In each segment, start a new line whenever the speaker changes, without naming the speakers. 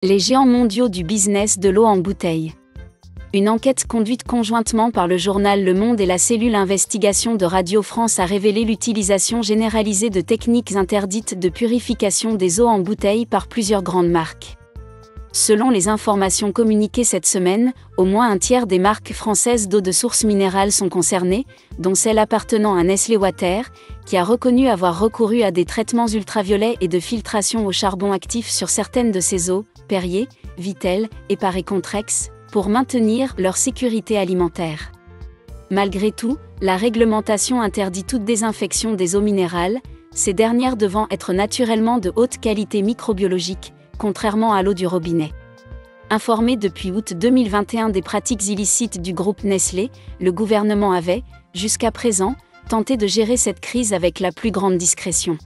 Les géants mondiaux du business de l'eau en bouteille. Une enquête conduite conjointement par le journal Le Monde et la cellule investigation de Radio France a révélé l'utilisation généralisée de techniques interdites de purification des eaux en bouteille par plusieurs grandes marques. Selon les informations communiquées cette semaine, au moins un tiers des marques françaises d'eau de source minérale sont concernées, dont celle appartenant à Nestlé Water, qui a reconnu avoir recouru à des traitements ultraviolets et de filtration au charbon actif sur certaines de ses eaux, Perrier, Vittel et Paris-Contrex, pour maintenir leur sécurité alimentaire. Malgré tout, la réglementation interdit toute désinfection des eaux minérales, ces dernières devant être naturellement de haute qualité microbiologique, contrairement à l'eau du robinet. Informé depuis août 2021 des pratiques illicites du groupe Nestlé, le gouvernement avait, jusqu'à présent, tenté de gérer cette crise avec la plus grande discrétion.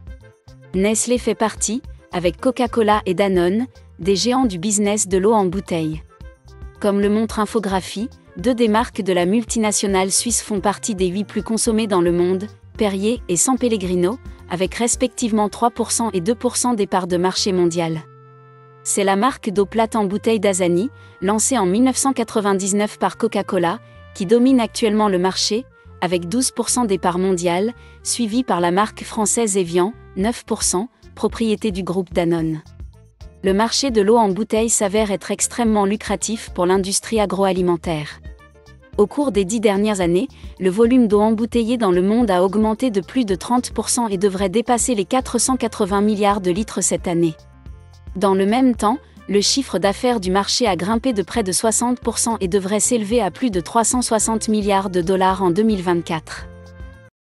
Nestlé fait partie, avec Coca-Cola et Danone, des géants du business de l'eau en bouteille. Comme le montre Infographie, deux des marques de la multinationale suisse font partie des 8 plus consommées dans le monde, Perrier et San Pellegrino, avec respectivement 3% et 2% des parts de marché mondiales. C'est la marque d'eau plate en bouteille Dasani, lancée en 1999 par Coca-Cola, qui domine actuellement le marché, avec 12% des parts mondiales, suivie par la marque française Evian, 9%, propriété du groupe Danone. Le marché de l'eau en bouteille s'avère être extrêmement lucratif pour l'industrie agroalimentaire. Au cours des 10 dernières années, le volume d'eau embouteillée dans le monde a augmenté de plus de 30% et devrait dépasser les 480 milliards de litres cette année. Dans le même temps, le chiffre d'affaires du marché a grimpé de près de 60% et devrait s'élever à plus de 360 milliards de dollars en 2024.